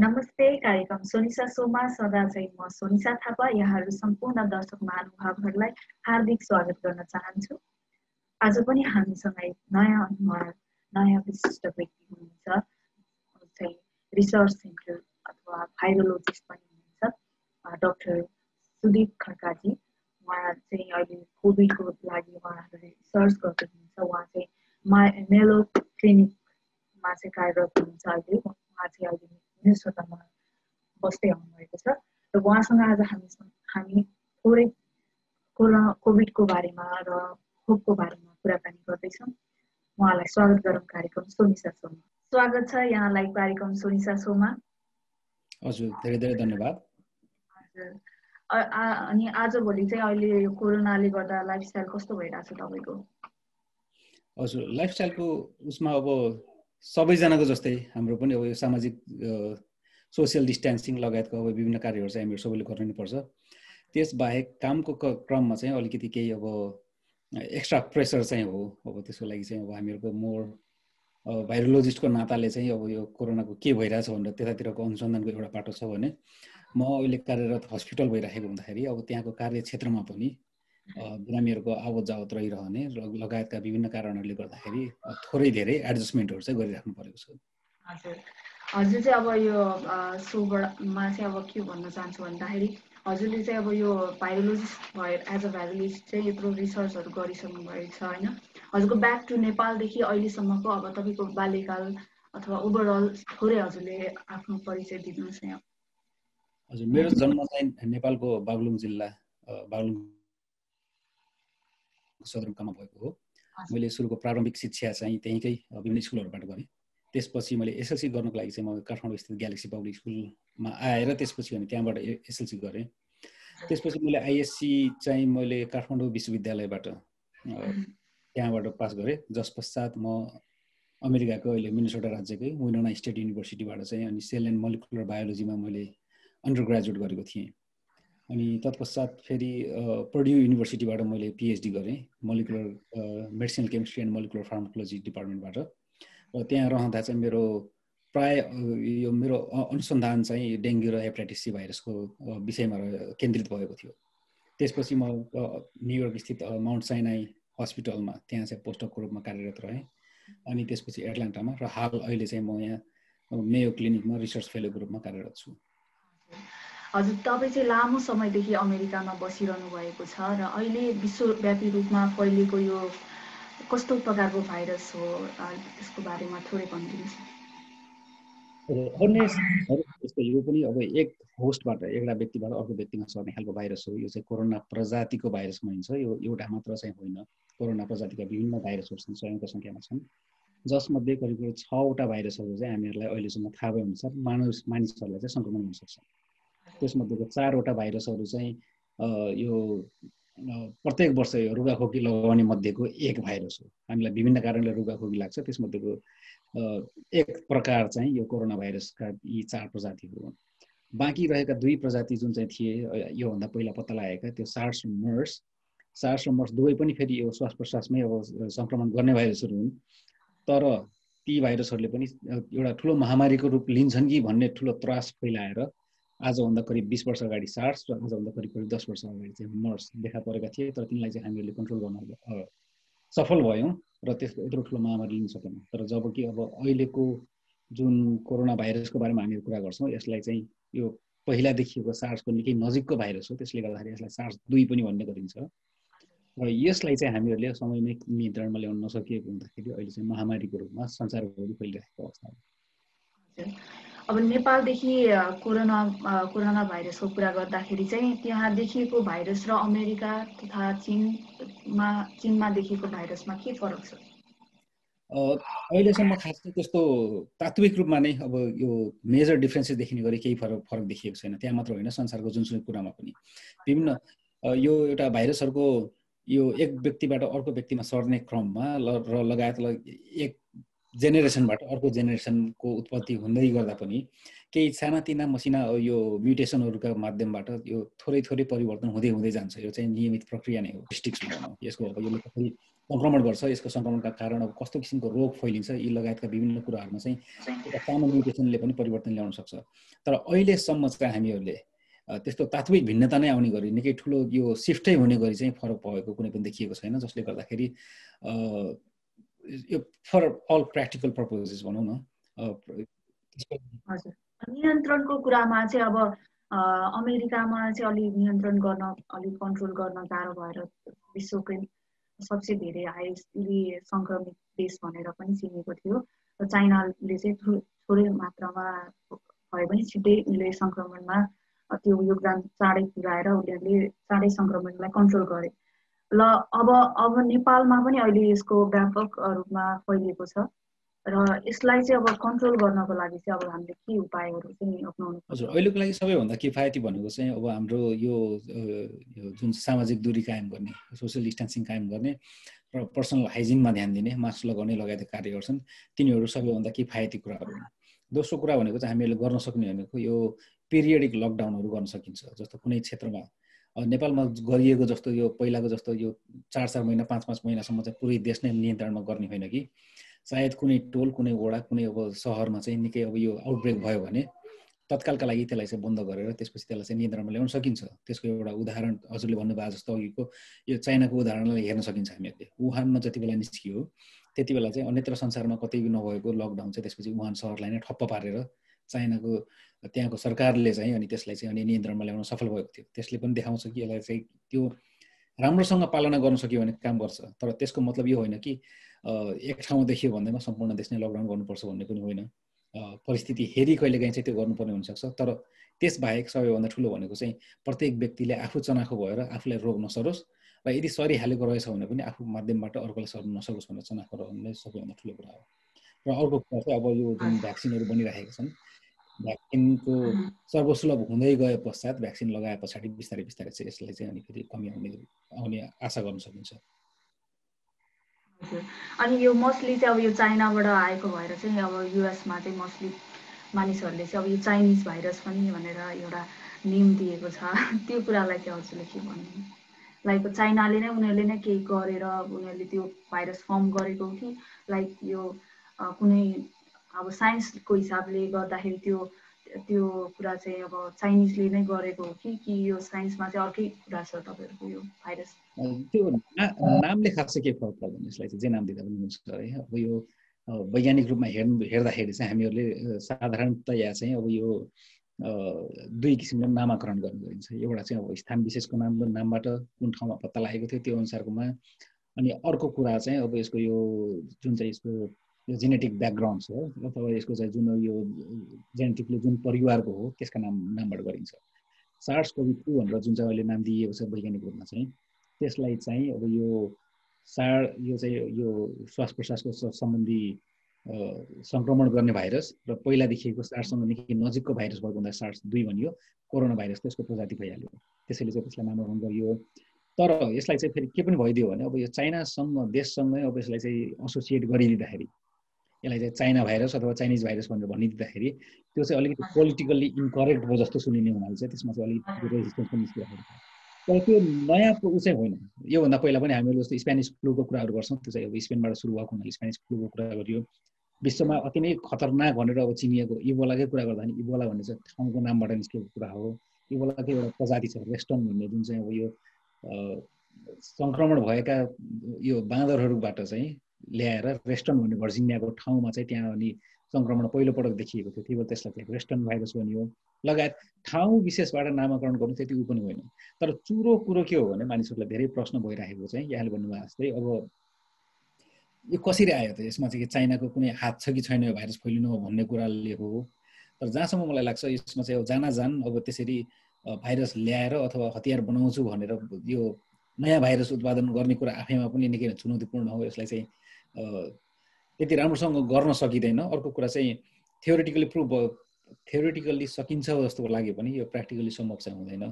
नमस्ते कार्यक्रम सोनिसा सोमा सदा चाहिँ म सोनिसा थापा यहाँहरू सम्पूर्ण दर्शक महानुभावहरूलाई हार्दिक स्वागत गर्न चाहन्छु। आज पनि हामीसँग एक नयाँ अनुहार नयाँ विशिष्ट व्यक्ति हुनुहुन्छ, चाहिँ रिसर्च सेन्टर अथवा भाइरोलोजिस्ट पनि हुनुहुन्छ डाक्टर सुदीप खड्काजी। उहाँ चाहिँ अहिले कोभिडको लागि उहाँहरूले रिसर्च गर्दै हुनुहुन्छ। उहाँ चाहिँ मेलो क्लिनिकमा चाहिँ कार्यरत हुनुहुन्छ। अहिले उहाँ चाहिँ अहिले मिनेसोटामा बस्दै आउनुभएको छ र उहाँसँग आज हामी थोरै कोभिडको बारेमा र खोपको बारेमा कुराकानी गर्दैछौँ। उहाँलाई स्वागत गरौँ कार्यक्रम सोनिसा सोमा। स्वागत छ यहाँलाई कार्यक्रम सोनिसा सोमा। हजुर, धेरै धेरै धन्यवाद। हजुर, अनि आजभोलि चाहिँ अहिले यो कोरोनाले गर्दा लाइफस्टाइल कस्तो भइरहेछ तपाईँको? हजुर, लाइफस्टाइलको उसमा अब सबैजनाको जस्तै हाम्रो पनि अब यो सामाजिक सोसियल डिस्टेन्सिङ लगायतको अब विभिन्न कार्यहरू चाहिँ हामीहरू सबैले गर्नै पर्छ। त्यसबाहेक कामको क्रममा चाहिँ अलिकति केही अब एक्स्ट्रा प्रेसर चाहिँ हो। अब त्यसको लागि चाहिँ अब हामीहरूको मोर भाइरोलोजिस्टको नाताले चाहिँ अब यो कोरोनाको के भइरहेछ भनेर त्यतातिरको अनुसन्धानको एउटा बाटो छ भने म अहिले कार्यरत हस्पिटल भइराखेको हुँदाखेरि अब त्यहाँको कार्यक्षेत्रमा पनि बिरामीहरूको आवत जावत रहिरहने लगायतका विभिन्न कारणहरूले गर्दाखेरि थोरै धेरै एडजस्टमेन्टहरू चाहिँ गरिराख्नु परेको छ। हजुर चाहिँ अब यो सोमा चाहिँ अब के भन्न चाहन्छु भन्दाखेरि हजुरले चाहिँ अब यो भाइरोलोजिस्ट भयो, एज अ भाइरोलोजिस्ट चाहिँ यत्रो रिसर्चहरू गरिसक्नु भएको छ होइन। हजुरको ब्याक टु नेपालदेखि अहिलेसम्मको अब तपाईँको बाल्यकाल अथवा ओभरअल थोरै हजुरले आफ्नो परिचय दिनुहोस् यहाँ। हजुर, मेरो जन्म चाहिँ नेपालको बागलुङ जिल्ला बागलुङ सदरमुकाममा भएको हो। मैले सुरुको प्रारम्भिक शिक्षा चाहिँ त्यहीँकै विभिन्न स्कुलहरूबाट गरेँ। त्यसपछि मैले एसएलसी गर्नको लागि चाहिँ म काठमाडौँ स्थित ग्यालेक्सी पब्लिक स्कुलमा आएर त्यसपछि अनि त्यहाँबाट एसएलसी गरेँ। त्यसपछि मैले आइएससी चाहिँ मैले काठमाडौँ विश्वविद्यालयबाट त्यहाँबाट पास गरेँ। जस पश्चात म अमेरिकाको अहिले मिनेसोटा राज्यकै विनोना स्टेट युनिभर्सिटीबाट चाहिँ अनि सेल एन्ड मोलिकुलर बायोलोजीमा मैले अन्डर ग्रेजुएट गरेको थिएँ। अनि तत्पश्चात फेरि पर्ड्यू युनिभर्सिटीबाट मैले पिएचडी गरेँ molecular medicinal chemistry and molecular pharmacology डिपार्टमेन्टबाट। र त्यहाँ रहँदा चाहिँ मेरो प्राय यो मेरो अनुसन्धान चाहिँ डेङ्गु र हेपाटाइटिस सी भाइरसको विषयमा केन्द्रित भएको थियो। त्यसपछि म न्युयोर्क स्थित माउन्ट साइनाई हस्पिटलमा त्यहाँ चाहिँ पोस्टडकको रूपमा कार्यरत रहेँ। अनि त्यसपछि एटलान्टामा र हाल अहिले चाहिँ म यहाँ मेयो क्लिनिकमा रिसर्च फेलोको रूपमा कार्यरत छु। हजुर, तपाईँ चाहिँ लामो समयदेखि अमेरिकामा बसिरहनु भएको छ र अहिले विश्वव्यापी रूपमा फैलिएको यो कस्तो प्रकारको भाइरस हो त्यसको बारेमा थोरै भनिदिनुहोस्। यो पनि अब एक होस्टबाट एउटा व्यक्तिबाट अर्को व्यक्तिमा सर्ने खालको भाइरस हो। यो चाहिँ कोरोना प्रजातिको भाइरस भनिन्छ। यो एउटा मात्र चाहिँ होइन, कोरोना प्रजातिका विभिन्न भाइरसहरू छन्, सयौंको सङ्ख्यामा छन्, जसमध्ये करिब 6वटा भाइरसहरू चाहिँ हामीहरूलाई अहिलेसम्म थाहा भए अनुसार मानिसहरूलाई चाहिँ सङ्क्रमण हुन सक्छ। त्यसमध्येको 4वटा भाइरसहरू चाहिँ यो प्रत्येक वर्ष यो रुगाखोकी लगाउने मध्येको एक भाइरस हो। हामीलाई विभिन्न कारणले रुगाखोकी लाग्छ, त्यसमध्येको एक प्रकार चाहिँ यो कोरोना भाइरसका यी 4 प्रजातिहरू हुन्। बाँकी रहेका 2 प्रजाति जुन चाहिँ थिए योभन्दा पहिला पत्ता लागेका, त्यो सार्स र मर्स दुवै पनि फेरि यो श्वास प्रश्वासमै अब सङ्क्रमण गर्ने भाइरसहरू हुन्। तर ती भाइरसहरूले पनि एउटा ठुलो महामारीको रूप लिन्छन् कि भन्ने ठुलो त्रास फैलाएर आजभन्दा करिब 20 वर्ष अगाडि सार्स र आजभन्दा करिब 10 वर्ष अगाडि चाहिँ मर्स देखा परेका थिए। तर तिनलाई चाहिँ हामीहरूले कन्ट्रोल गर्न सफल भयौँ र त्यसको यत्रो ठुलो महामारी लिन सकेन। तर जब कि अब अहिलेको जुन कोरोना भाइरसको बारेमा हामी कुरा गर्छौँ, यसलाई चाहिँ यो पहिला देखिएको सार्सको निकै नजिकको भाइरस हो। त्यसले गर्दाखेरि यसलाई SARS-2 पनि भन्ने गरिन्छ। र यसलाई चाहिँ हामीहरूले समयमै नियन्त्रणमा ल्याउन नसकिएको हुँदाखेरि अहिले चाहिँ महामारीको रूपमा संसारभरि फैलिरहेको अवस्था हो। अब नेपालदेखि कोरोना भाइरसको कुरा गर्दाखेरि चाहिँ त्यहाँ देखिएको भाइरस र अमेरिका तथा चीनमा देखिएको भाइरसमा के फरक छ? अहिलेसम्म खास चाहिँ त्यस्तो तात्विक रूपमा नै अब यो मेजर डिफ्रेन्सेस देखिने गरी केही फरक देखिएको छैन। त्यहाँ मात्र होइन, संसारको जुनसुकै कुरामा पनि विभिन्न यो एउटा भाइरसहरूको यो एक व्यक्तिबाट अर्को व्यक्तिमा सर्ने क्रममा र लगायत एक जेनेरेसनबाट अर्को जेनेरेसनको उत्पत्ति हुँदै गर्दा पनि केही सानातिना मसिना यो म्युटेसनहरूका माध्यमबाट यो थोरै परिवर्तन हुँदै जान्छ। यो चाहिँ नियमित प्रक्रिया नै हो। स्टिक्स भनौँ यसको। अब यसले सङ्क्रमण गर्छ, यसको सङ्क्रमणका कारण अब कस्तो किसिमको रोग फैलिन्छ, यी लगायतका विभिन्न कुराहरूमा चाहिँ एउटा सानो म्युटेसनले पनि परिवर्तन ल्याउन सक्छ। तर अहिलेसम्म चाहिँ हामीहरूले त्यस्तो तात्विक भिन्नता नै आउने गरी निकै ठुलो यो सिफ्टै हुने गरी चाहिँ फरक भएको कुनै पनि देखिएको छैन, जसले गर्दाखेरि यो फर अल प्र्याक्टिकल पर्पजेस भनौँ न। हजुर, नियन्त्रणको कुरामा चाहिँ अब अमेरिकामा चाहिँ अलिक नियन्त्रण गर्न, अलिक कन्ट्रोल गर्न गाह्रो भएर विश्वकै सबसे धेरै हाइएस्टली सङ्क्रमित देश भनेर पनि चिनेको थियो। र चाइनाले चाहिँ थोरै मात्रामा भए पनि छिट्टै उनले सङ्क्रमणमा त्यो योगदान चाँडै पुऱ्याएर उनीहरूले चाँडै सङ्क्रमणलाई कन्ट्रोल गरे। ल अब नेपालमा पनि अहिले यसको व्यापक रूपमा फैलिएको छ र यसलाई चाहिँ अब कन्ट्रोल गर्नको लागि चाहिँ अब हामीले के उपायहरू चाहिँ अपनाउनु पर्छ? हजुर, अहिलेको लागि सबैभन्दा किफायती भनेको चाहिँ अब हाम्रो यो जुन सामाजिक दूरी कायम गर्ने, सोसियल डिस्टेन्सिङ कायम गर्ने र पर्सनल हाइजिनमा ध्यान दिने, मास्क लगाउने लगायत कार्य गर्छन्, तिनीहरू सबैभन्दा किफायती कुराहरू हुन्। दोस्रो कुरा भनेको चाहिँ हामीहरूले गर्न सक्ने भनेको यो पिरियडिक लकडाउनहरू गर्न सकिन्छ। जस्तो कुनै क्षेत्रमा नेपालमा गरिएको जस्तो यो पहिलाको जस्तो यो 4-4 महिना 5-5 महिनासम्म चाहिँ पुरै देश नै नियन्त्रणमा गर्ने होइन कि सायद कुनै टोल, कुनै वडा, कुनै अब सहरमा चाहिँ निकै अब यो आउटब्रेक भयो भने तत्कालका लागि त्यसलाई चाहिँ बन्द गरेर त्यसपछि त्यसलाई चाहिँ नियन्त्रणमा ल्याउन सकिन्छ। त्यसको एउटा उदाहरण हजुरले भन्नुभएको जस्तो अघिको यो चाइनाको उदाहरणलाई हेर्न सकिन्छ हामीहरूले। वुहानमा जति बेला निस्कियो त्यति बेला चाहिँ अन्यत्र संसारमा कतै नभएको लकडाउन चाहिँ त्यसपछि वुहान सहरलाई नै ठप्प पारेर चाइनाको त्यहाँको सरकारले चाहिँ अनि त्यसलाई चाहिँ अनि नियन्त्रणमा ल्याउन सफल भएको थियो। त्यसले पनि देखाउँछ कि यसलाई चाहिँ त्यो राम्रोसँग पालना गर्न सक्यो भने काम गर्छ। तर त्यसको मतलब यो होइन कि एक ठाउँ देखियो भन्दैमा सम्पूर्ण देश नै लकडाउन गर्नुपर्छ भन्ने पनि होइन। परिस्थिति हेरी कहिलेकाहीँ चाहिँ त्यो गर्नुपर्ने हुनसक्छ। तर त्यसबाहेक सबैभन्दा ठुलो भनेको चाहिँ प्रत्येक व्यक्तिले आफू चनाखो भएर आफूलाई रोग नसरोस् र यदि सरिहालेको रहेछ भने पनि आफू माध्यमबाट अर्कोलाई सर्न नसकोस् भनेर चनाखो रहनु सबैभन्दा ठुलो कुरा हो। र अर्को कुरा चाहिँ अब यो जुन भ्याक्सिनहरू बनिरहेका छन्, भ्याक्सिनको सर्वसुलभ हुँदै गए पश्चात भ्याक्सिन लगाए पछाडि बिस्तारै बिस्तारै चाहिँ यसलाई चाहिँ अनि फेरि कमी आउने आशा गर्न सकिन्छ। अनि यो मोस्टली चाहिँ अब यो चाइनाबाट आएको भएर चाहिँ अब युएसमा चाहिँ मोस्टली मानिसहरूले चाहिँ अब यो चाइनिज भाइरस पनि भनेर एउटा नेम दिएको छ। त्यो कुरालाई चाहिँ हजुरले के भन्नु? लाइक चाइनाले नै उनीहरूले नै केही गरेर उनीहरूले त्यो भाइरस फर्म गरेको कि लाइक यो कुनै अब साइन्सको हिसाबले गर्दाखेरि त्यो कुरा चाहिँ अब चाइनिजले नै गरेको हो कि यो साइन्समा चाहिँ अर्कै कुरा छ तपाईँहरूको यो भाइरस? त्यो नामले खास चाहिँ के फरक पर्दैन, यसलाई चाहिँ जे नाम दिँदा पनि हुन्छ है। अब यो वैज्ञानिक रूपमा हेर्दाखेरि चाहिँ हामीहरूले साधारणतया चाहिँ अब यो दुई किसिमले नामाकरण गर्ने गरिन्छ। एउटा चाहिँ अब स्थान विशेषको नामबाट कुन ठाउँमा पत्ता लागेको थियो त्यो अनुसारकोमा, अनि अर्को कुरा चाहिँ अब यसको यो जुन चाहिँ यसको यो जेनेटिक ब्याकग्राउन्ड छ अथवा यसको चाहिँ जुन यो जेनेटिकली जुन परिवारको हो त्यसका नामबाट गरिन्छ। SARS-CoV-2 भनेर जुन चाहिँ अहिले नाम दिइएको छ वैज्ञानिक रूपमा चाहिँ त्यसलाई चाहिँ अब यो चाहिँ यो श्वास प्रश्वासको सम्बन्धी सङ्क्रमण गर्ने भाइरस र पहिला देखिएको SARS-सँग निकै नजिकको भाइरस भएको हुँदा SARS-2 भनियो। कोरोना भाइरस त्यसको प्रजाति भइहाल्यो, त्यसैले चाहिँ त्यसलाई नामकरण गरियो। तर यसलाई चाहिँ फेरि के पनि भइदियो भने अब यो चाइनासँग देशसँगै अब यसलाई चाहिँ एसोसिएट गरिदिँदाखेरि यसलाई चाहिँ चाइना भाइरस अथवा चाइनिज भाइरस भनेर भनिदिँदाखेरि त्यो चाहिँ अलिकति पोलिटिकल्ली इन्करेक्ट भयो जस्तो सुनिने हुनाले चाहिँ त्यसमा चाहिँ अलिकति रेजिस्टेन्स पनि निस्किरहेको छ। तर त्यो नयाँ चाहिँ होइन। योभन्दा पहिला पनि हामीले जस्तो स्पेनिस फ्लूको कुराहरू गर्छौँ, त्यो चाहिँ अब स्पेनबाट सुरु भएको हुनाले स्पेनिस फ्लूको कुरा गरियो। विश्वमा अति नै खतरनाक भनेर अब चिनिएको इबोलाकै कुरा गर्दा पनि इबोला भन्ने चाहिँ ठाउँको नामबाट निस्केको कुरा हो। इबोलाकै एउटा प्रजाति छ रेस्टन भन्ने, जुन चाहिँ अब यो सङ्क्रमण भएका यो बाँदरहरूबाट चाहिँ ल्याएर रेस्टन भन्ने भर्जिनियाको ठाउँमा चाहिँ त्यहाँ अनि सङ्क्रमण पहिलोपटक देखिएको थियो। त्यही भएर त्यसलाई चाहिँ रेस्टन भाइरस भनियो। लगायत ठाउँ विशेषबाट नामाकरण गर्नु त्यति ऊ पनि होइन। तर चुरो कुरो के हो भने मानिसहरूलाई धेरै प्रश्न भइरहेको चाहिँ यहाँले भन्नुभएको जस्तै अब यो कसरी आयो त, यसमा चाहिँ चाइनाको कुनै हात छ कि छैन यो भाइरस फैलिनु भन्ने कुराले हो। तर जहाँसम्म मलाई लाग्छ यसमा चाहिँ अब जान अब त्यसरी भाइरस ल्याएर अथवा हतियार बनाउँछु भनेर यो नयाँ भाइरस उत्पादन गर्ने कुरा आफैमा पनि निकै चुनौतीपूर्ण हो। यसलाई चाहिँ त्यति राम्रोसँग गर्न सकिँदैन। अर्को कुरा चाहिँ थ्योरिटिकल्ली सकिन्छ जस्तो लाग्यो पनि यो प्र्याक्टिकली सम्भव चाहिँ हुँदैन।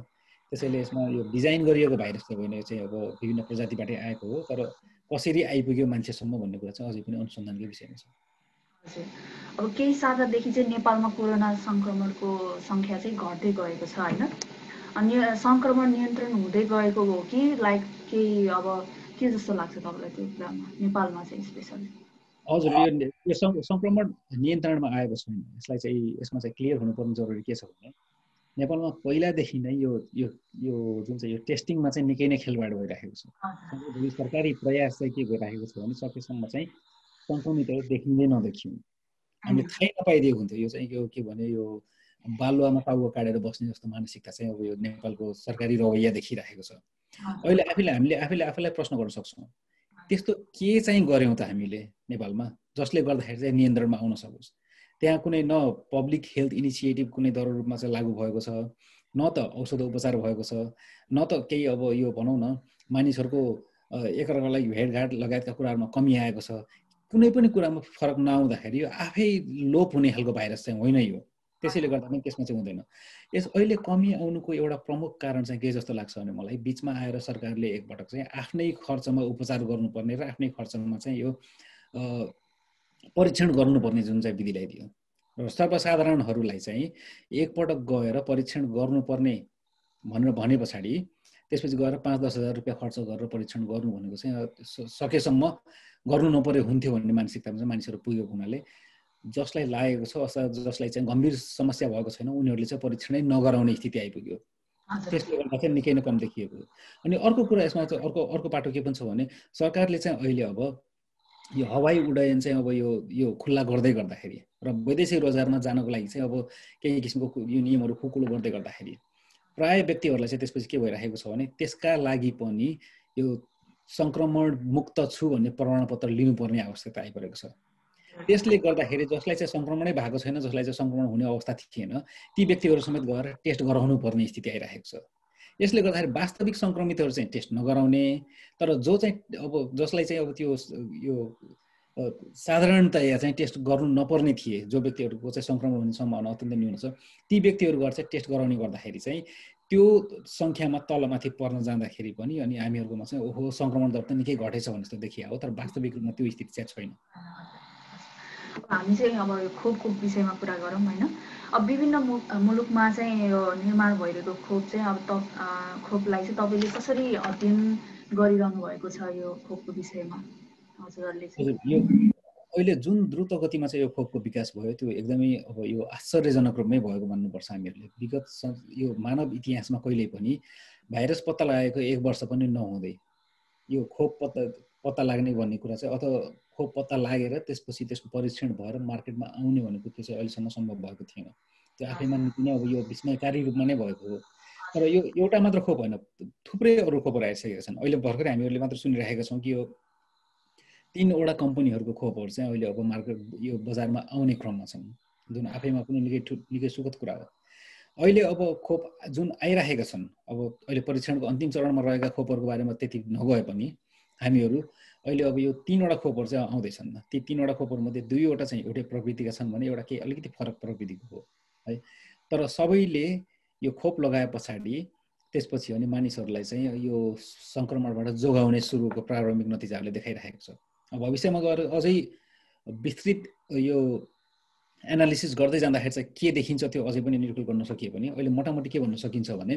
त्यसैले यसमा यो डिजाइन गरिएको भाइरस चाहिँ होइन, यो चाहिँ अब विभिन्न प्रजातिबाटै आएको हो। तर कसरी आइपुग्यो मान्छेसम्म भन्ने कुरा चाहिँ अझै पनि अनुसन्धानकै विषयमा छ। हजुर, अब केही सातादेखि चाहिँ नेपालमा कोरोना सङ्क्रमणको सङ्ख्या चाहिँ घट्दै गएको छ होइन? अनि सङ्क्रमण नियन्त्रण हुँदै गएको हो कि लाइक केही अब के जस्तो लाग्छ तपाईँलाई त्यो कुरामा नेपालमा चाहिँ स्पेसली? हजुर, यो सङ्क्रमण नियन्त्रणमा आएको छैन। यसमा चाहिँ क्लियर हुनुपर्ने जरुरी के छ भने नेपालमा पहिलादेखि नै यो यो यो जुन चाहिँ यो टेस्टिङमा चाहिँ निकै नै खेलवाड भइरहेको छ। सरकारी प्रयास चाहिँ के भइरहेको छ भने सकेसम्म चाहिँ सङ्क्रमितहरू देखिँदै नदेखिउँ, हामीले थाहै नपाइदिएको हुन्थ्यो। यो चाहिँ यो के भने यो बालुवामा टाउको काटेर बस्ने जस्तो मानसिकता चाहिँ अब यो नेपालको सरकारी रवैया देखिरहेको छ। अहिले हामीले आफैलाई प्रश्न गर्न सक्छौँ, त्यस्तो के चाहिँ गर्यौँ त हामीले नेपालमा जसले गर्दाखेरि चाहिँ नियन्त्रणमा आउन सकोस्? त्यहाँ कुनै न पब्लिक हेल्थ इनिसिएटिभ कुनै दर रूपमा चाहिँ लागू भएको छ, न त औषध उपचार भएको छ, न त केही अब यो भनौँ न मानिसहरूको एकअर्कालाई भेटघाट लगायतका कुराहरूमा कमी आएको छ। कुनै पनि कुरामा फरक नआउँदाखेरि यो आफै लोप हुने खालको भाइरस चाहिँ होइन यो। त्यसैले गर्दा पनि त्यसमा चाहिँ हुँदैन। अहिले कमी आउनुको एउटा प्रमुख कारण चाहिँ के जस्तो लाग्छ भने मलाई बिचमा आएर सरकारले एकपटक चाहिँ आफ्नै खर्चमा उपचार गर्नुपर्ने र आफ्नै खर्चमा चाहिँ यो परीक्षण गर्नुपर्ने जुन चाहिँ विधि ल्याइदियो र सर्वसाधारणहरूलाई चाहिँ एकपटक गएर परीक्षण गर्नुपर्ने भनेर भने पछाडि त्यसपछि गएर 5-10 हजार रुपियाँ खर्च गरेर परीक्षण गर्नु भनेको चाहिँ सकेसम्म गर्नु नपरे हुन्थ्यो भन्ने मानसिकतामा चाहिँ मानिसहरू पुगेको हुनाले जसलाई लागेको छ अथवा जसलाई चाहिँ गम्भीर समस्या भएको छैन उनीहरूले चाहिँ परीक्षणै नगराउने स्थिति आइपुग्यो। त्यसले गर्दा चाहिँ निकै नै कम देखिएको। अनि अर्को कुरा यसमा चाहिँ अर्को पाटो के पनि छ भने सरकारले चाहिँ अहिले अब यो हवाई उड्डयन चाहिँ अब यो खुल्ला गर्दै गर्दाखेरि र वैदेशिक रोजगारमा जानको लागि चाहिँ अब केही किसिमको यो नियमहरू खुकुलो गर्दै गर्दाखेरि प्राय व्यक्तिहरूलाई चाहिँ त्यसपछि के भइरहेको छ भने त्यसका लागि पनि यो सङ्क्रमण मुक्त छु भन्ने प्रमाणपत्र लिनुपर्ने आवश्यकता आइपरेको छ। त्यसले गर्दाखेरि जसलाई चाहिँ सङ्क्रमणै भएको छैन, जसलाई चाहिँ सङ्क्रमण हुने अवस्था थिएन, ती व्यक्तिहरू समेत गएर टेस्ट गराउनु पर्ने स्थिति आइरहेको छ। यसले गर्दाखेरि वास्तविक सङ्क्रमितहरू चाहिँ टेस्ट नगराउने, तर जो चाहिँ अब जसलाई चाहिँ अब त्यो यो साधारणतया चाहिँ टेस्ट गर्नु नपर्ने थिए, जो व्यक्तिहरूको चाहिँ सङ्क्रमण हुने सम्भावना अत्यन्तै न्यून छ, ती व्यक्तिहरू गएर चाहिँ टेस्ट गराउने गर्दाखेरि चाहिँ त्यो सङ्ख्यामा तलमाथि पर्न जाँदाखेरि पनि अनि हामीहरूकोमा चाहिँ ओहो सङ्क्रमण दर त निकै घटेछ भने जस्तो देखियो, तर वास्तविक रूपमा त्यो स्थिति चाहिँ छैन। हामी चाहिँ अब यो खोपको विषयमा कुरा गरौँ होइन। अब विभिन्न मुलुकमा चाहिँ यो निर्माण भइरहेको खोप चाहिँ अब खोपलाई चाहिँ तपाईँले कसरी अध्ययन गरिरहनु भएको छ यो खोपको विषयमा हजुरहरूले चाहिँ? यो अहिले जुन द्रुत गतिमा चाहिँ यो खोपको विकास भयो त्यो एकदमै अब यो आश्चर्यजनक रूपमै भएको भन्नुपर्छ हामीहरूले। विगत यो मानव इतिहासमा कहिल्यै पनि भाइरस पत्ता लागेको 1 वर्ष पनि नहुँदै यो खोप पत्ता लाग्ने भन्ने कुरा चाहिँ अथवा खोप पत्ता लागेर त्यसपछि त्यसको परीक्षण भएर मार्केटमा आउने भनेको त्यो चाहिँ अहिलेसम्म सम्भव भएको थिएन। त्यो आफैमा नै अब यो विस्मयकारी रूपमा नै भएको हो। तर यो एउटा मात्र खोप होइन, थुप्रै अरू खोपहरू आइसकेका छन्। अहिले भर्खरै हामीहरूले मात्र सुनिरहेका छौँ कि यो 3वटा कम्पनीहरूको खोपहरू चाहिँ अहिले अब मार्केट यो बजारमा आउने क्रममा छन्, जुन आफैमा पनि निकै सुखद कुरा हो। अहिले अब खोप जुन आइरहेका छन्, अब अहिले परीक्षणको अन्तिम चरणमा रहेका खोपहरूको बारेमा त्यति नगए पनि हामीहरू अहिले अब यो 3वटा खोपहरू चाहिँ आउँदैछन्। ती 3वटा खोपहरूमध्ये 2वटा चाहिँ एउटै प्रवृत्तिका छन् भने एउटा केही अलिकति फरक प्रवृत्तिको हो है। तर सबैले यो खोप लगाए पछाडि त्यसपछि अनि मानिसहरूलाई चाहिँ यो सङ्क्रमणबाट जोगाउने सुरुको प्रारम्भिक नतिजाहरूले देखाइरहेको छ। भविष्यमा गएर अझै विस्तृत यो एनालिसिस गर्दै जाँदाखेरि चाहिँ के देखिन्छ त्यो अझै पनि निर्कुल गर्न सकिए पनि अहिले मोटामोटी के भन्न सकिन्छ भने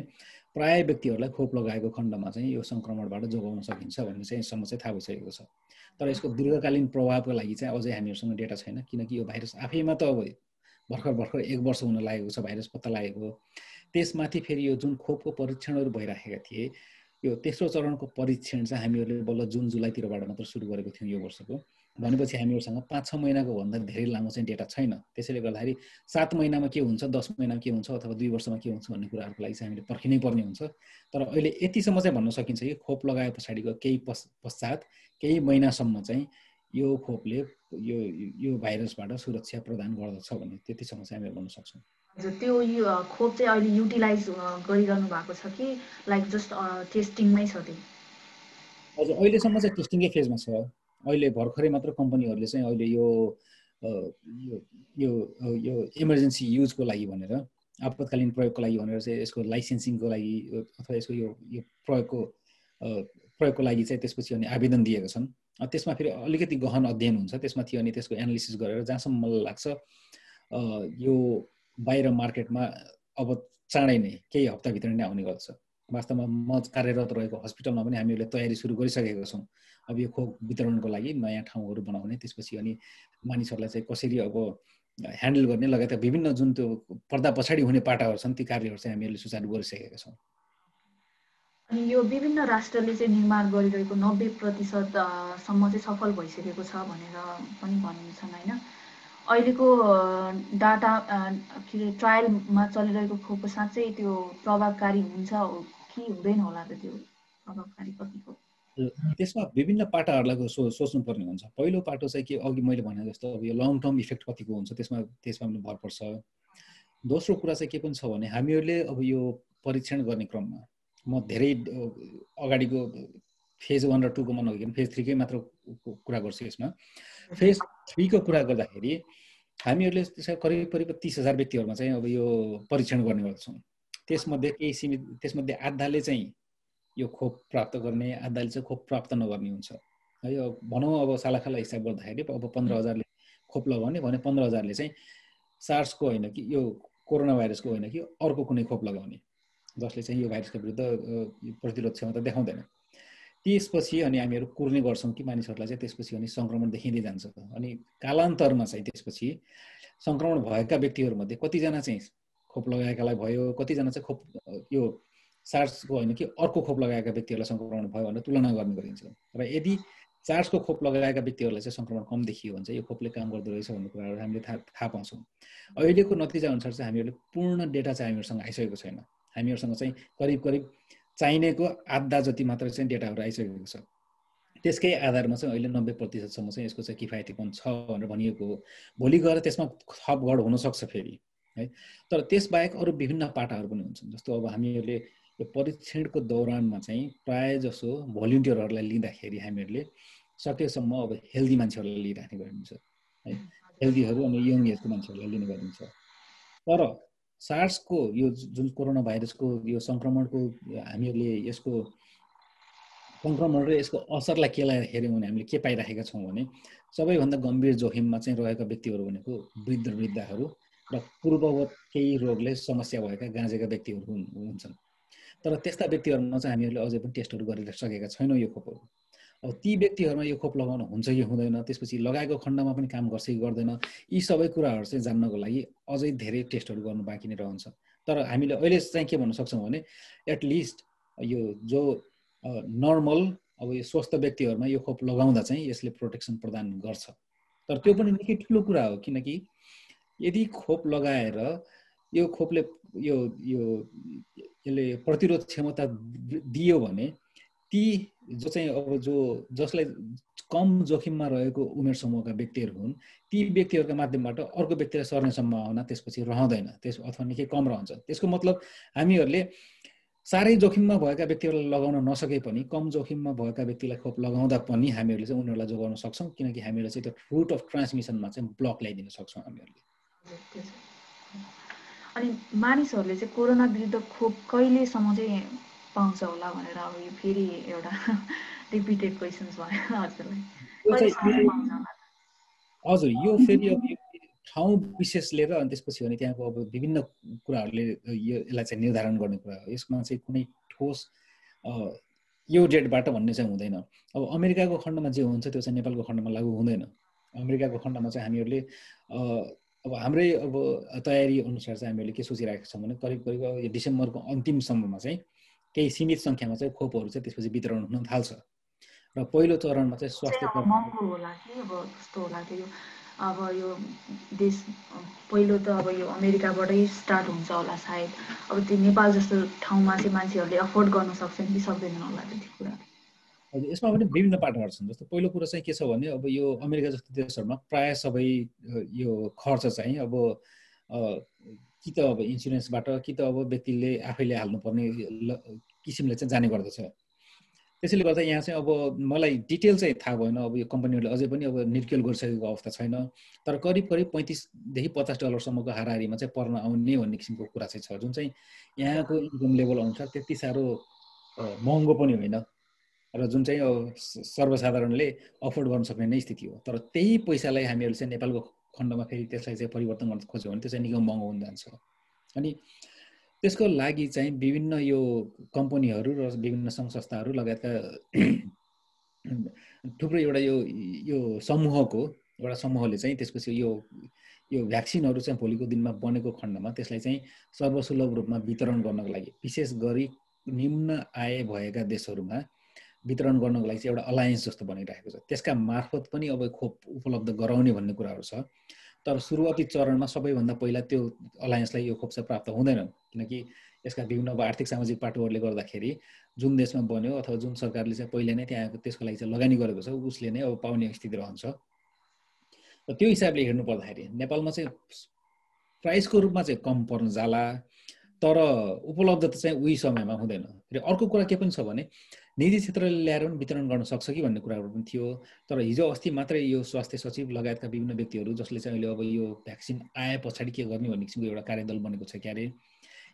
प्राय व्यक्तिहरूलाई खोप लगाएको खण्डमा चाहिँ यो सङ्क्रमणबाट जोगाउन सकिन्छ भन्ने चाहिँ सम्म चाहिँ थाहा भइसकेको छ। तर यसको दीर्घकालीन प्रभावको लागि चाहिँ अझै हामीहरूसँग डेटा छैन, किनकि यो भाइरस आफैमा त अब भर्खर 1 वर्ष हुन लागेको छ भाइरस पत्ता लागेको। त्यसमाथि फेरि यो जुन खोपको परीक्षणहरू भइरहेका थिए यो तेस्रो चरणको परीक्षण चाहिँ हामीहरूले बल्ल जुन जुलाईतिरबाट मात्र सुरु गरेको थियौँ यो वर्षको। भनेपछि हामीहरूसँग 5-6 महिनाको भन्दा धेरै लामो चाहिँ डेटा छैन। त्यसैले गर्दाखेरि 7 महिनामा के हुन्छ, 10 महिनामा के हुन्छ अथवा 2 वर्षमा के हुन्छ भन्ने कुराहरूको लागि चाहिँ हामीले पर्खिनै पर्ने हुन्छ। तर अहिले यतिसम्म चाहिँ भन्न सकिन्छ कि खोप लगाए पछाडिको केही पश्चात केही महिनासम्म चाहिँ यो खोपले यो भाइरसबाट सुरक्षा प्रदान गर्दछ भन्ने त्यतिसम्म चाहिँ हामीले भन्न सक्छौँ। हजुर, त्यो खोप चाहिँ अहिले युटिलाइज गरिरहनु भएको छ कि लाइक जस्ट टेस्टिङमै छ त्यो? हजुर, अहिलेसम्म चाहिँ टेस्टिङकै फेजमा छ। अहिले भर्खरै मात्र कम्पनीहरूले चाहिँ अहिले यो इमर्जेन्सी युजको लागि भनेर आपतकालीन प्रयोगको लागि भनेर चाहिँ यसको लाइसेन्सिङको लागि अथवा यसको यो प्रयोगको लागि चाहिँ त्यसपछि अनि आवेदन दिएका छन्। त्यसमा फेरि अलिकति गहन अध्ययन हुन्छ त्यसमाथि अनि त्यसको एनालिसिस गरेर जहाँसम्म मलाई लाग्छ यो बाहिर मार्केटमा अब चाँडै नै केही हप्ताभित्र नै आउने गर्छ। वास्तवमा म कार्यरत रहेको हस्पिटलमा पनि हामीहरूले तयारी सुरु गरिसकेका छौँ अब यो खोप वितरणको लागि नयाँ ठाउँहरू बनाउने त्यसपछि अनि मानिसहरूलाई चाहिँ कसरी अब ह्यान्डल गर्ने लगायत विभिन्न जुन त्यो पर्दा पछाडि हुने पाटाहरू छन् ती कार्यहरू चाहिँ हामीहरूले सुचारू गरिसकेका छौँ। अनि यो विभिन्न राष्ट्रले चाहिँ निर्माण गरिरहेको 90% सम्म चाहिँ सफल भइसकेको छ भनेर पनि भनिन्छन् होइन। अहिलेको डाटा के अरे ट्रायलमा चलिरहेको खोपको साँच्चै त्यो प्रभावकारी हुन्छ कि हुँदैन होला त त्यो प्रभावकारी कतिको? त्यसमा विभिन्न पाटाहरूलाई सोच्नुपर्ने हुन्छ। पहिलो पाटो चाहिँ के अघि मैले भने जस्तो अब यो लङ टर्म इफेक्ट कतिको हुन्छ त्यसमा पनि भर पर्छ। दोस्रो कुरा चाहिँ के पनि छ भने हामीहरूले अब यो परीक्षण गर्ने क्रममा म धेरै अगाडिको फेज 1 र 2 को नगइकन फेज 3 कै मात्र कुरा गर्छु। यसमा फेज 3 को कुरा गर्दाखेरि हामीहरूले त्यसमा करिब 30,000 व्यक्तिहरूमा चाहिँ अब यो परीक्षण गर्ने गर्छौँ। त्यसमध्ये केही सीमित त्यसमध्ये आधाले चाहिँ यो खोप प्राप्त गर्ने आधाले चाहिँ खोप प्राप्त नगर्ने हुन्छ है। अब भनौँ अब सालाखाला हिसाब गर्दाखेरि अब 15,000ले खोप लगाउने भने 15,000ले चाहिँ सार्सको होइन कि यो कोरोना भाइरसको होइन कि अर्को कुनै खोप लगाउने जसले चाहिँ यो भाइरसको विरुद्ध प्रतिरोध क्षमता देखाउँदैन। त्यसपछि अनि हामीहरू कुर्ने गर्छौँ कि मानिसहरूलाई चाहिँ त्यसपछि अनि सङ्क्रमण देखिँदै जान्छ। अनि कालान्तरमा चाहिँ त्यसपछि सङ्क्रमण भएका व्यक्तिहरूमध्ये कतिजना चाहिँ खोप लगाएकालाई भयो, कतिजना चाहिँ खोप यो सार्सको होइन कि अर्को खोप लगाएका व्यक्तिहरूलाई सङ्क्रमण भयो भनेर तुलना गर्ने गरिन्छ। र यदि सार्सको खोप लगाएका व्यक्तिहरूलाई चाहिँ सङ्क्रमण कम देखियो भने चाहिँ यो खोपले काम गर्दो रहेछ भन्ने कुराहरू हामीले थाहा पाउँछौँ। अहिलेको नतिजा अनुसार चाहिँ हामीहरूले पूर्ण डेटा चाहिँ हामीहरूसँग आइसकेको छैन। हामीहरूसँग चाहिँ करिब चाहिनेको आधा जति मात्र चाहिँ डेटाहरू आइसकेको छ। त्यसकै आधारमा चाहिँ अहिले 90%सम्म चाहिँ यसको चाहिँ किफायतीपन छ भनेर भनिएको हो। भोलि गएर त्यसमा थपगढ हुनसक्छ फेरि है। तर त्यसबाहेक अरू विभिन्न पाटाहरू पनि हुन्छन्। जस्तो अब हामीहरूले यो परीक्षणको दौरानमा चाहिँ प्रायः जसो भोलिन्टियरहरूलाई लिँदाखेरि हामीहरूले सकेसम्म अब हेल्दी मान्छेहरूलाई लिइराख्ने गरिन्छ है। हेल्दीहरू अनि यङ एजको मान्छेहरूलाई लिने गरिन्छ। तर सार्सको यो जुन कोरोना भाइरसको यो सङ्क्रमणको हामीहरूले यसको सङ्क्रमण र यसको असरलाई केलाई हेऱ्यौँ भने हामीले के पाइराखेका छौँ भने सबैभन्दा गम्भीर जोखिममा चाहिँ रहेका व्यक्तिहरू भनेको वृद्धहरू र पूर्ववत केही रोगले समस्या भएका गाँजेका व्यक्तिहरू हुन्छन्। तर त्यस्ता व्यक्तिहरूमा चाहिँ हामीहरूले अझै पनि टेस्टहरू गरिसकेका छैनौँ यो खोपहरू। अब ती व्यक्तिहरूमा यो खोप लगाउन हुन्छ कि हुँदैन, त्यसपछि लगाएको खण्डमा पनि काम गर्छ कि गर्दैन, यी सबै कुराहरू चाहिँ जान्नको लागि अझै धेरै टेस्टहरू गर्नु बाँकी नै रहन्छ। तर हामीले अहिले चाहिँ के भन्न सक्छौँ भने एटलिस्ट यो जो नर्मल अब यो स्वस्थ व्यक्तिहरूमा यो खोप लगाउँदा चाहिँ यसले प्रोटेक्सन प्रदान गर्छ। तर त्यो पनि निकै ठुलो कुरा हो, किनकि यदि खोप लगाएर यो खोपले यसले प्रतिरोध क्षमता दियो भने ती जो चाहिँ अब जसलाई कम जोखिममा रहेको उमेर समूहका व्यक्तिहरू हुन् ती व्यक्तिहरूका माध्यमबाट अर्को व्यक्तिलाई सर्ने सम्भावना त्यसपछि रहँदैन, अथवा निकै कम रहन्छ। त्यसको मतलब हामीहरूले साह्रै जोखिममा भएका व्यक्तिहरूलाई लगाउन नसके पनि कम जोखिममा भएका व्यक्तिलाई खोप लगाउँदा पनि हामीहरूले चाहिँ उनीहरूलाई जोगाउन सक्छौँ, किनकि हामीले चाहिँ त्यो रुट अफ ट्रान्समिसनमा चाहिँ ब्लक ल्याइदिन सक्छौँ हामीहरूले। अनि मानिसहरूले चाहिँ कोरोना विरुद्ध खोप कहिलेसम्म चाहिँ पाउँछ होला भनेर अब यो फेरि एउटा रिपिटेड क्वेसन्स भयो हजुरलाई। हजुर, यो फेरि अब ठाउँ विशेष लिएर अनि त्यसपछि भने त्यहाँको अब विभिन्न कुराहरूले यसलाई चाहिँ निर्धारण गर्ने कुरा हो। यसमा चाहिँ कुनै ठोस यो डेटबाट भन्ने चाहिँ हुँदैन। अब अमेरिकाको खण्डमा जे हुन्छ त्यो चाहिँ नेपालको खण्डमा लागू हुँदैन। अमेरिकाको खण्डमा चाहिँ हामीहरूले अब हाम्रै अब तयारी अनुसार चाहिँ हामीहरूले के सोचिरहेका छौँ भने करिब यो डिसेम्बरको अन्तिमसम्ममा चाहिँ केही सीमित सङ्ख्यामा चाहिँ खोपहरू चाहिँ त्यसपछि वितरण हुन थाल्छ। र पहिलो चरणमा चाहिँ स्वास्थ्य महँगो होला कि अब कस्तो होला त्यो अब यो देश पहिलो त अब यो अमेरिकाबाटै स्टार्ट हुन्छ होला सायद। अब त्यो नेपाल जस्तो ठाउँमा चाहिँ मान्छेहरूले अफोर्ड गर्न सक्छन् कि सक्दैनन् होला त्यो कुरा? हजुर, यसमा पनि विभिन्न पाटाहरू छन्। जस्तो पहिलो कुरा चाहिँ के छ भने अब यो अमेरिका जस्तो देशहरूमा प्रायः सबै यो खर्च चाहिँ अब कि त अब इन्सुरेन्सबाट कि त अब व्यक्तिले आफैले हाल्नुपर्ने किसिमले चाहिँ जाने गर्दछ। त्यसैले गर्दा यहाँ चाहिँ अब मलाई डिटेल चाहिँ थाहा भएन, अब यो कम्पनीहरूले अझै पनि अब निर्क्युल गरिसकेको अवस्था छैन। तर करिब $35 देखि $50 हाराहारीमा चाहिँ पर्न आउने भन्ने किसिमको कुरा चाहिँ छ, जुन चाहिँ यहाँको इन्कम लेभल अनुसार त्यति साह्रो महँगो पनि होइन र जुन चाहिँ सर्वसाधारणले अफोर्ड गर्न सक्ने नै स्थिति हो। तर त्यही पैसालाई हामीहरूले चाहिँ नेपालको खण्डमा फेरि त्यसलाई चाहिँ परिवर्तन गर्न खोज्यो भने त्यो चाहिँ निकै महँगो हुन जान्छ। अनि त्यसको लागि चाहिँ विभिन्न यो कम्पनीहरू र विभिन्न सङ्घ संस्थाहरू लगायतका थुप्रै एउटा यो एउटा समूहले चाहिँ त्यसपछि यो भ्याक्सिनहरू चाहिँ भोलिको दिनमा बनेको खण्डमा त्यसलाई चाहिँ सर्वसुलभ रूपमा वितरण गर्नको लागि विशेष गरी निम्न आय भएका देशहरूमा वितरण गर्नको लागि चाहिँ एउटा अलायन्स जस्तो बनिरहेको छ। त्यसका मार्फत पनि अब खोप उपलब्ध गराउने भन्ने कुराहरू छ। तर सुरुवाती चरणमा सबैभन्दा पहिला त्यो अलायन्सलाई यो खोप चाहिँ प्राप्त हुँदैन, किनकि यसका विभिन्न अब आर्थिक सामाजिक पाटोहरूले गर्दाखेरि जुन देशमा बन्यो अथवा जुन सरकारले चाहिँ पहिले नै त्यहाँ त्यसको लागि चाहिँ लगानी गरेको छ उसले नै अब पाउने स्थिति रहन्छ। र त्यो हिसाबले हेर्नु पर्दाखेरि नेपालमा चाहिँ प्राइसको रूपमा चाहिँ कम पर्न जाला, तर उपलब्धता चाहिँ उही समयमा हुँदैन। र अर्को कुरा के पनि छ भने निजी क्षेत्रले ल्याएर पनि वितरण गर्न सक्छ कि भन्ने कुराहरू पनि थियो। तर हिजो अस्ति मात्रै यो स्वास्थ्य सचिव लगायतका विभिन्न व्यक्तिहरू जसले चाहिँ अहिले अब यो भ्याक्सिन आए पछाडि के गर्ने भन्ने किसिमको एउटा कार्यदल बनेको छ क्यारे।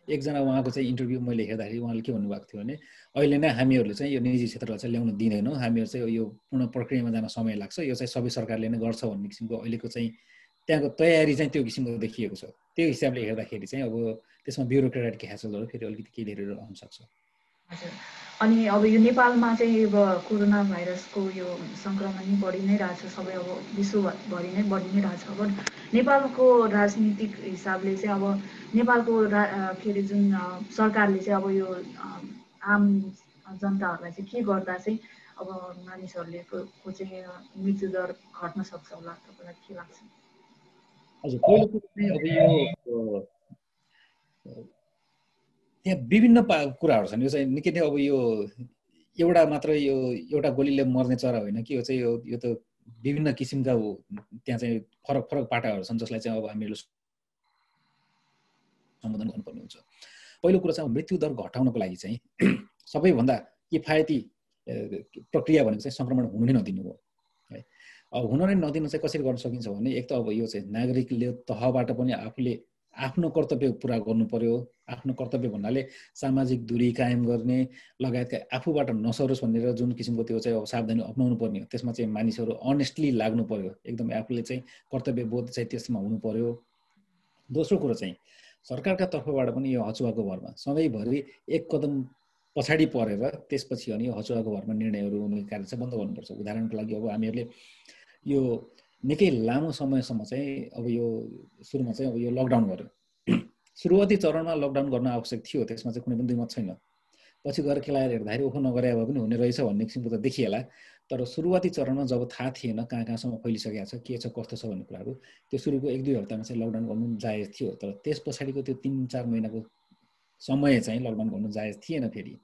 एकजना उहाँको चाहिँ इन्टरभ्यू मैले हेर्दाखेरि उहाँले के भन्नुभएको थियो भने अहिले नै हामीहरूले चाहिँ यो निजी क्षेत्रलाई चाहिँ ल्याउन दिँदैनौँ, हामीहरू चाहिँ यो पूर्ण प्रक्रियामा जान समय लाग्छ, यो चाहिँ सबै सरकारले नै गर्छ भन्ने किसिमको अहिलेको चाहिँ त्यहाँको तयारी चाहिँ त्यो किसिमको देखिएको छ। त्यो हिसाबले हेर्दाखेरि चाहिँ अब त्यसमा ब्युरोक्रेटिक ह्यासलहरू फेरि अलिकति केही धेरै रहन सक्छ। हजुर। अनि अब यो नेपालमा चाहिँ अब कोरोना भाइरसको यो सङ्क्रमण नै बढी नै रहेछ, सबै अब विश्वभरि नै बढी नै रहेछ। अब नेपालको राजनीतिक हिसाबले चाहिँ अब नेपालको के अरे जुन सरकारले चाहिँ अब यो आम जनताहरूलाई चाहिँ के गर्दा चाहिँ अब मानिसहरूले को चाहिँ मृत्युदर घट्न सक्छ होला, तपाईँलाई के लाग्छ? हजुर, पहिलो कुरो चाहिँ अब यो त्यहाँ विभिन्न कुराहरू छन्। यो चाहिँ निकै नै अब यो एउटा मात्र यो एउटा गोलीले मर्ने चरा होइन कि, यो चाहिँ यो त विभिन्न किसिमका त्यहाँ चाहिँ फरक फरक पाटाहरू छन् जसलाई चाहिँ अब हामीले सम्बोधन गर्नुपर्ने हुन्छ। पहिलो कुरा चाहिँ मृत्युदर घटाउनको लागि चाहिँ सबैभन्दा किफायती प्रक्रिया भनेको चाहिँ सङ्क्रमण हुनु नै नदिनु हो है। अब हुन नै नदिनु चाहिँ कसरी गर्न सकिन्छ भने एक त अब यो चाहिँ नागरिकले तहबाट पनि आफूले आफ्नो कर्तव्य पुरा गर्नु पर्यो। आफ्नो कर्तव्य भन्नाले सामाजिक दूरी कायम गर्ने लगायतका आफूबाट नसरोस् भनेर जुन किसिमको त्यो चाहिँ अब सावधानी अप्नाउनु पर्ने हो, त्यसमा चाहिँ मानिसहरू अनेस्टली लाग्नु पर्यो, एकदमै आफूले चाहिँ कर्तव्य बोध चाहिँ त्यसमा हुनु पर्यो। दोस्रो कुरो चाहिँ सरकारका तर्फबाट पनि यो हचुवाको भरमा सधैँभरि एक कदम पछाडि परेर त्यसपछि अनि हचुवाको भरमा निर्णयहरू हुने कार्य चाहिँ बन्द गर्नुपर्छ। उदाहरणको लागि अब हामीहरूले यो निकै लामो समयसम्म चाहिँ अब यो सुरुमा चाहिँ अब यो लकडाउन गर्यो। सुरुवाती चरणमा लकडाउन गर्न आवश्यक थियो, त्यसमा चाहिँ कुनै पनि दुईमत छैन। पछि गएर खेलाएर हेर्दाखेरि ओहो नगरे भए पनि हुने रहेछ भन्ने किसिमको त देखिएला। तर सुरुवाती चरणमा जब थाहा थिएन कहाँ कहाँसम्म फैलिसकेको छ, के छ कस्तो छ भन्ने कुराहरू, त्यो सुरुको 1-2 हप्तामा चाहिँ लकडाउन गर्नु जायज थियो। तर त्यस पछाडिको त्यो 3-4 महिनाको समय चाहिँ लकडाउन गर्नु जायज थिएन, फेरि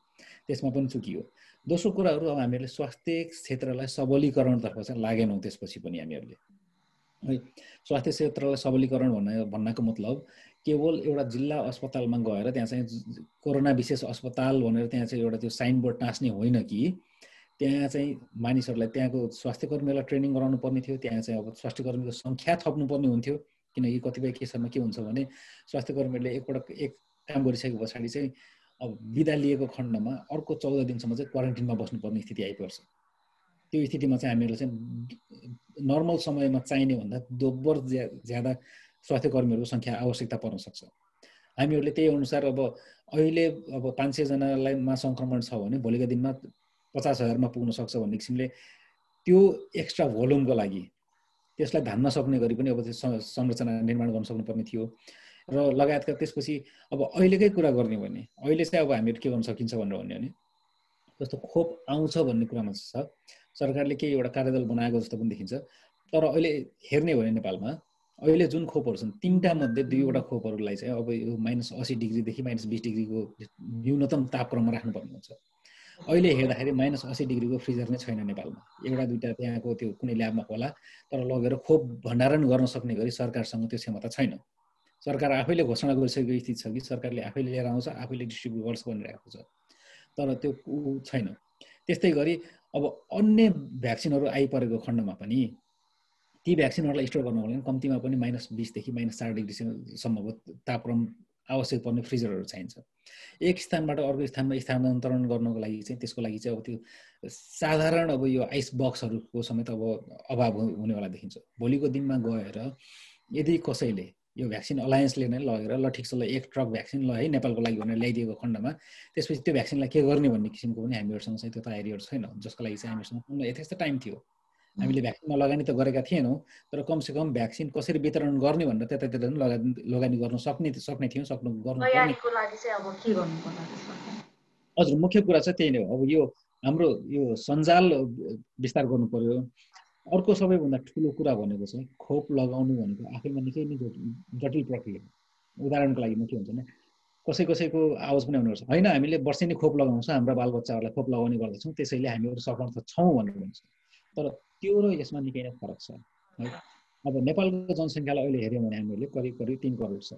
त्यसमा पनि चुकियो। दोस्रो कुराहरू अब हामीहरूले स्वास्थ्य क्षेत्रलाई सबलीकरणतर्फ चाहिँ लागेनौँ। त्यसपछि पनि हामीहरूले है स्वास्थ्य क्षेत्रलाई सबलीकरण भन्नको मतलब केवल एउटा जिल्ला अस्पतालमा गएर त्यहाँ चाहिँ कोरोना विशेष अस्पताल भनेर त्यहाँ चाहिँ एउटा त्यो साइनबोर्ड टाँस्ने होइन कि, त्यहाँ चाहिँ मानिसहरूलाई त्यहाँको स्वास्थ्य कर्मीहरूलाई ट्रेनिङ गराउनु पर्ने थियो। त्यहाँ चाहिँ अब स्वास्थ्य कर्मीको सङ्ख्या थप्नुपर्ने हुन्थ्यो, किनकि कतिपय केसहरूमा के हुन्छ भने स्वास्थ्य कर्मीहरूले एकपटक एक काम गरिसके पछाडि चाहिँ अब बिदा लिएको खण्डमा अर्को 14 दिनसम्म चाहिँ क्वारेन्टिनमा बस्नुपर्ने स्थिति आइपर्छ। त्यो स्थितिमा चाहिँ हामीहरूले चाहिँ नर्मल समयमा चाहिने भन्दा दोब्बर ज्यादा स्वास्थ्य कर्मीहरूको सङ्ख्या आवश्यकता पर्न सक्छ। हामीहरूले त्यही अनुसार अब अहिले अब 500 जनालाई सङ्क्रमण छ भने भोलिको दिनमा 50,000मा पुग्न सक्छ भन्ने किसिमले त्यो एक्स्ट्रा भोल्युमको लागि त्यसलाई धान्न सक्ने गरी पनि अब त्यो संरचना निर्माण गर्न सक्नुपर्ने थियो। र लगायतका त्यसपछि अब अहिलेकै कुरा गर्ने भने अहिले चाहिँ अब हामीहरू के गर्न सकिन्छ भनेर भन्यो भने जस्तो खोप आउँछ भन्ने कुरामा छ, सरकारले केही एउटा कार्यदल बनाएको जस्तो पनि देखिन्छ। तर अहिले हेर्ने हो भने नेपालमा अहिले जुन खोपहरू छन् 3टा मध्ये 2वटा खोपहरूलाई चाहिँ अब यो -80 डिग्रीदेखि -20 डिग्रीको न्यूनतम तापक्रममा राख्नुपर्ने हुन्छ। अहिले हेर्दाखेरि -80 डिग्रीको फ्रिजर नै छैन नेपालमा। एउटा दुईटा त्यहाँको त्यो कुनै ल्याबमा होला, तर लगेर खोप भण्डारण गर्न सक्ने गरी सरकारसँग त्यो क्षमता छैन। सरकार आफैले घोषणा गरिसकेको स्थिति छ कि सरकारले आफैले लिएर आउँछ, आफैले डिस्ट्रिब्युट गर्छ भनिरहेको छ, तर त्यो छैन। त्यस्तै गरी अब अन्य भ्याक्सिनहरू आइपरेको खण्डमा पनि ती भ्याक्सिनहरूलाई स्टोर गर्नको लागि कम्तीमा पनि -20 देखि -4 डिग्रीसम्मको तापक्रम आवश्यक पर्ने फ्रिजरहरू चाहिन्छ। एक स्थानबाट अर्को स्थानमा स्थानान्तरण गर्नको लागि चाहिँ त्यसको लागि चाहिँ अब त्यो साधारण अब यो आइस बक्सहरूको समेत अब अभाव हुनेवाला देखिन्छ। भोलिको दिनमा गएर यदि कसैले यो भ्याक्सिन अलायन्सले नै लगेर ल ठिक छ ल एक ट्रक भ्याक्सिन ल है नेपालको लागि भनेर ल्याइदिएको खण्डमा त्यसपछि त्यो भ्याक्सिनलाई के गर्ने भन्ने किसिमको पनि हामीहरूसँग चाहिँ त्यो तयारीहरू छैन, जसको लागि चाहिँ हामीसँग पूर्ण यथेष्ट टाइम थियो। हामीले भ्याक्सिनमा लगानी त गरेका थिएनौँ, तर कमसेकम भ्याक्सिन कसरी वितरण गर्ने भनेर त्यतातिर पनि लगानी गर्न सक्ने थियौँ, हजुर। मुख्य कुरा चाहिँ त्यही नै हो। अब यो हाम्रो यो सञ्जाल विस्तार गर्नु पर्यो। अर्को सबैभन्दा ठुलो कुरा भनेको चाहिँ खोप लगाउनु भनेको आफैमा निकै नै जटिल प्रक्रिया। उदाहरणको लागि म के हुन्छ भने कसैको आवाज पनि आउनुपर्छ, होइन हामीले वर्षेनी खोप लगाउँछौँ, हाम्रा बालबच्चाहरूलाई खोप लगाउने गर्दछौँ, त्यसैले हामीहरू समर्थ छौँ भनेर भन्छ। तर त्यो र यसमा निकै नै फरक छ है। अब नेपालको जनसङ्ख्यालाई अहिले हेऱ्यौँ भने हामीले करिब 3 करोड छ।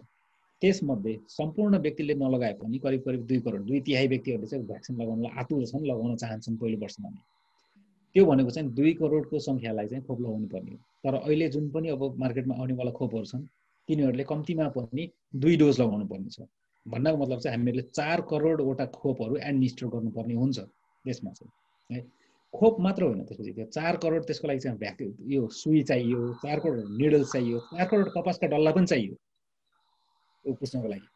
त्यसमध्ये सम्पूर्ण व्यक्तिले नलगाए पनि करिब 2 करोड 2/3 व्यक्तिहरूले चाहिँ भ्याक्सिन लगाउनलाई आतुर छन्, लगाउन चाहन्छन् पहिलो वर्षमा। त्यो भनेको चाहिँ 2 करोडको सङ्ख्यालाई चाहिँ खोप लगाउनु पर्ने हो। तर अहिले जुन पनि अब मार्केटमा आउनेवाला खोपहरू छन् तिनीहरूले कम्तीमा पनि 2 डोज लगाउनु पर्ने छ। भन्नको मतलब चाहिँ हामीले 4 करोडवटा खोपहरू एडमिनिस्टर गर्नुपर्ने हुन्छ देशमा चाहिँ है। खोप मात्र होइन, त्यसपछि त्यो 4 करोड त्यसको लागि चाहिँ यो सुई चाहियो, 4 करोड निडल्स चाहियो, 4 करोड कपासका डल्ला पनि चाहियो पुस्नको लागि।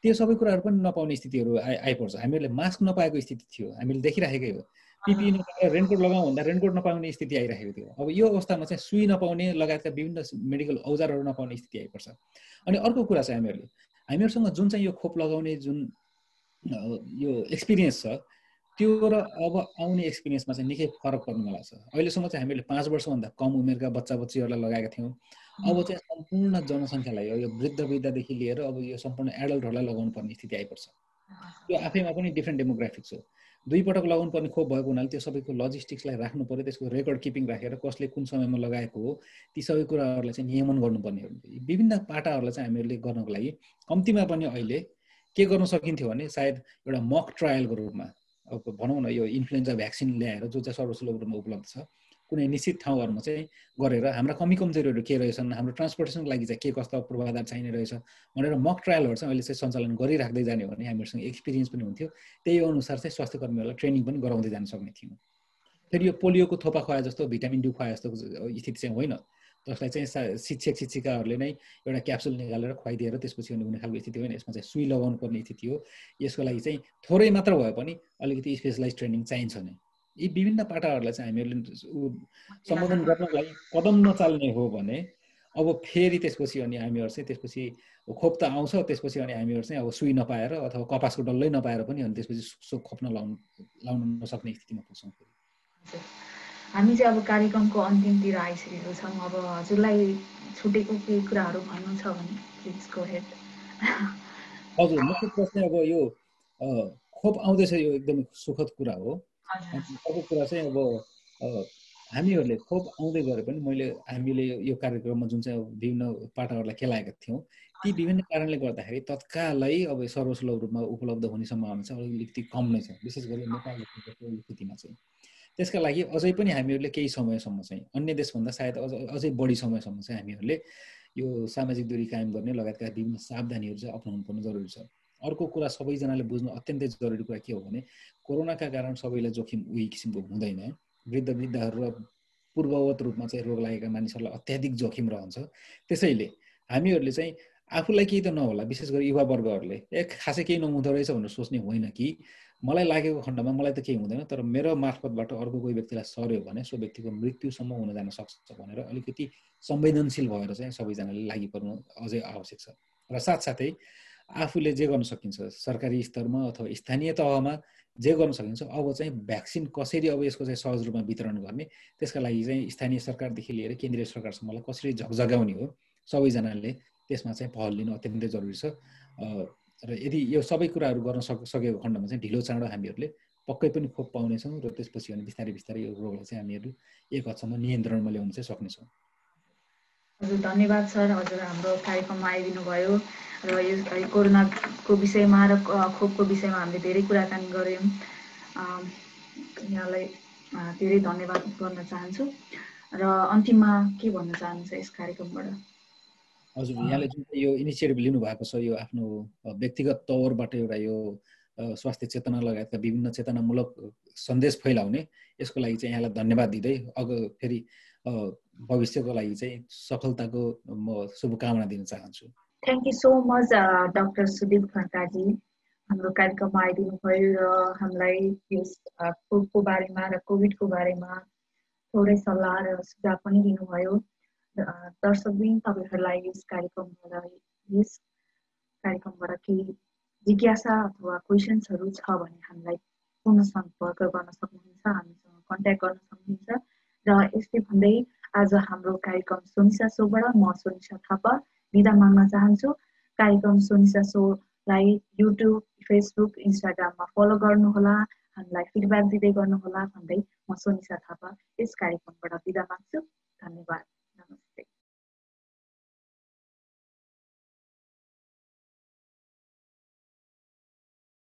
त्यो सबै कुराहरू पनि नपाउने स्थितिहरू आइपर्छ। हामीहरूले मास्क नपाएको स्थिति थियो, हामीले देखिराखेकै हो। पिपिई नपाएर रेनकोट लगाउँ भन्दा रेनकोट नपाउने स्थिति आइरहेको थियो। अब यो अवस्थामा चाहिँ सुई नपाउने लगायतका विभिन्न मेडिकल औजारहरू नपाउने स्थिति आइपर्छ। अनि अर्को कुरा चाहिँ हामीहरूसँग जुन चाहिँ यो खोप लगाउने जुन यो एक्सपिरियन्स छ त्यो र अब आउने एक्सपिरियन्समा चाहिँ निकै फरक पर्नुवाला छ। अहिलेसम्म चाहिँ हामीले 5 वर्षभन्दा कम उमेरका बच्चाबच्चीहरूलाई लगाएका थियौँ। अब चाहिँ सम्पूर्ण जनसङ्ख्यालाई यो वृद्धदेखि लिएर अब यो सम्पूर्ण एडल्टहरूलाई लगाउनु पर्ने स्थिति आइपर्छ। त्यो आफैमा पनि डिफ्रेन्ट डेमोग्राफिक्स हो। 2 पटक लगाउनु पर्ने खोप भएको हुनाले त्यो सबैको लजिस्टिक्सलाई राख्नु पर्यो, त्यसको रेकर्ड किपिङ राखेर कसले कुन समयमा लगाएको हो ती सबै कुराहरूलाई चाहिँ नियमन गर्नुपर्ने हो। विभिन्न पाटाहरूलाई चाहिँ हामीहरूले गर्नको लागि कम्तीमा पनि अहिले के गर्न सकिन्थ्यो भने सायद एउटा मक ट्रायलको रूपमा अब भनौँ न यो इन्फ्लुएन्जा भ्याक्सिन ल्याएर जो चाहिँ सर्वसुलभ रूपमा उपलब्ध छ कुनै निश्चित ठाउँहरूमा चाहिँ गरेर हाम्रा कमजोरीहरू के रहेछन्, हाम्रो ट्रान्सपोर्टेसनको लागि चाहिँ के कस्ता पूर्वाधार चाहिने रहेछ भनेर मक ट्रायलहरू चाहिँ अहिले चाहिँ सञ्चालन गरिराख्दै जाने हो भने हामीहरूसँग एक्सपिरियन्स पनि हुन्थ्यो। त्यही अनुसार चाहिँ स्वास्थ्यकर्मीहरूलाई ट्रेनिङ पनि गराउँदै जान सक्ने थियौँ। फेरि यो पोलियोको थोपा खुवाए जस्तो भिटामिन डी खुवाए जस्तो स्थिति चाहिँ होइन, जसलाई चाहिँ शिक्षिकाहरूले नै एउटा क्याप्सुल निकालेर खुवाइदिएर त्यसपछि हुने खालको स्थिति होइन। यसमा चाहिँ सुई लगाउनु पर्ने स्थिति हो। यसको लागि चाहिँ थोरै मात्र भए पनि अलिकति स्पेसलाइज ट्रेनिङ चाहिन्छ नै। यी विभिन्न पाटाहरूलाई चाहिँ हामीहरूले सम्बोधन गर्नको लागि कदम नचाल्ने हो भने अब फेरि त्यसपछि अनि हामीहरू चाहिँ त्यसपछि खोप त आउँछ, त्यसपछि अनि हामीहरू चाहिँ अब सुई नपाएर अथवा कपासको डल्लै नपाएर पनि अनि त्यसपछि खोप लाउन नसक्ने स्थितिमा पुग्छौँ। हामी चाहिँ अब कार्यक्रमको अन्तिमतिर आइसकेको छौँ। अब हजुरलाई छुटेको केही कुराहरू भन्नु छ भने प्लिज गो हेड। हजुर, मुख्य कुरा चाहिँ अब यो खोप आउँदैछ, यो एकदमै सुखद कुरा हो। अर्को कुरा चाहिँ अब हामीहरूले खोप आउँदै गरे पनि हामीले यो कार्यक्रममा जुन चाहिँ विभिन्न पाटाहरूलाई खेलाएका थियौँ ती विभिन्न कारणले गर्दाखेरि तत्कालै अब सर्वसुलभ रूपमा उपलब्ध हुने सम्भावना चाहिँ अलिकति कम नै छ, विशेष गरी नेपालको स्थितिमा चाहिँ। त्यसका लागि अझै पनि हामीहरूले केही समयसम्म चाहिँ अन्य देशभन्दा सायद अझै बढी समयसम्म चाहिँ हामीहरूले यो सामाजिक दूरी कायम गर्ने लगायतका विभिन्न सावधानीहरू चाहिँ अपनाउनु पर्ने जरुरी छ। अर्को कुरा सबैजनाले बुझ्नु अत्यन्तै जरुरी कुरा के हो भने कोरोनाका कारण सबैलाई जोखिम उही किसिमको हुँदैन। वृद्धहरू र पूर्ववत रूपमा चाहिँ रोग लागेका मानिसहरूलाई अत्याधिक जोखिम रहन्छ। त्यसैले हामीहरूले चाहिँ आफूलाई केही त नहोला, विशेष गरी युवा वर्गहरूले खासै केही नहुँदो रहेछ भनेर सोच्ने होइन कि मलाई लागेको खण्डमा मलाई त केही हुँदैन, तर मेरो मार्फतबाट अर्को कोही व्यक्तिलाई सर्यो भने सो व्यक्तिको मृत्युसम्म हुन जान सक्छ भनेर अलिकति संवेदनशील भएर चाहिँ सबैजनाले लागि पर्नु अझै आवश्यक छ। र साथसाथै आफूले जे गर्न सकिन्छ सरकारी स्तरमा अथवा स्थानीय तहमा जे गर्न सकिन्छ अब चाहिँ भ्याक्सिन कसरी अब यसको चाहिँ सहज रूपमा वितरण गर्ने, त्यसका लागि चाहिँ स्थानीय सरकारदेखि लिएर केन्द्रीय सरकारसम्मलाई कसरी झकझगाउने हो सबैजनाले त्यसमा चाहिँ पहल लिनु अत्यन्तै जरुरी छ। र यदि यो सबै कुराहरू गर्न सकेको खण्डमा चाहिँ ढिलो चाँडो हामीहरूले पक्कै पनि खोप पाउनेछौँ र त्यसपछि अनि बिस्तारै यो रोगलाई चाहिँ हामीहरू एक हदसम्म नियन्त्रणमा ल्याउन चाहिँ सक्नेछौँ। हजुर धन्यवाद सर, हजुर हाम्रो कार्यक्रममा आइदिनु भयो र यो कोरोनाको विषयमा र खोपको विषयमा हामीले धेरै कुराकानी गऱ्यौँ। यहाँलाई धेरै धन्यवाद गर्न चाहन्छु र अन्तिममा के भन्न चाहनुहुन्छ यस कार्यक्रमबाट? हजुर, यहाँले जुन यो इनिसिएटिभ लिनुभएको छ यो आफ्नो व्यक्तिगत तौरबाट एउटा यो स्वास्थ्य चेतना लगायतका विभिन्न चेतनामूलक सन्देश फैलाउने, यसको लागि चाहिँ यहाँलाई धन्यवाद दिँदै फेरि भविष्यको लागि चाहिँ सफलताको म शुभकामना दिन चाहन्छु। Thank you so much doctor Sudip Khadka ji, हाम्रो कार्यक्रममा आइदिनु भयो र हामीलाई यस कोभिडको बारेमा र कोभिडको बारेमा थोरै सल्लाह र सुझाव पनि दिनुभयो। दर्शकवृन्द, तपाईँहरूलाई यस कार्यक्रमबाट केही जिज्ञासा अथवा क्वेसन्सहरू छ भने हामीलाई पुनः सम्पर्क गर्न सक्नुहुन्छ, हामीसँग कन्ट्याक्ट गर्न सक्नुहुन्छ। र यस्तै भन्दै आज हाम्रो कार्यक्रम सोनिसा सोबाट म सोनिसा थापा बिदा माग्न चाहन्छु। कार्यक्रम सोनिसा सोलाई युट्युब, फेसबुक, इन्स्टाग्राममा फलो गर्नुहोला, हामीलाई फिडब्याक दिँदै गर्नुहोला भन्दै म सोनिसा थापा यस कार्यक्रमबाट बिदा माग्छु। धन्यवाद।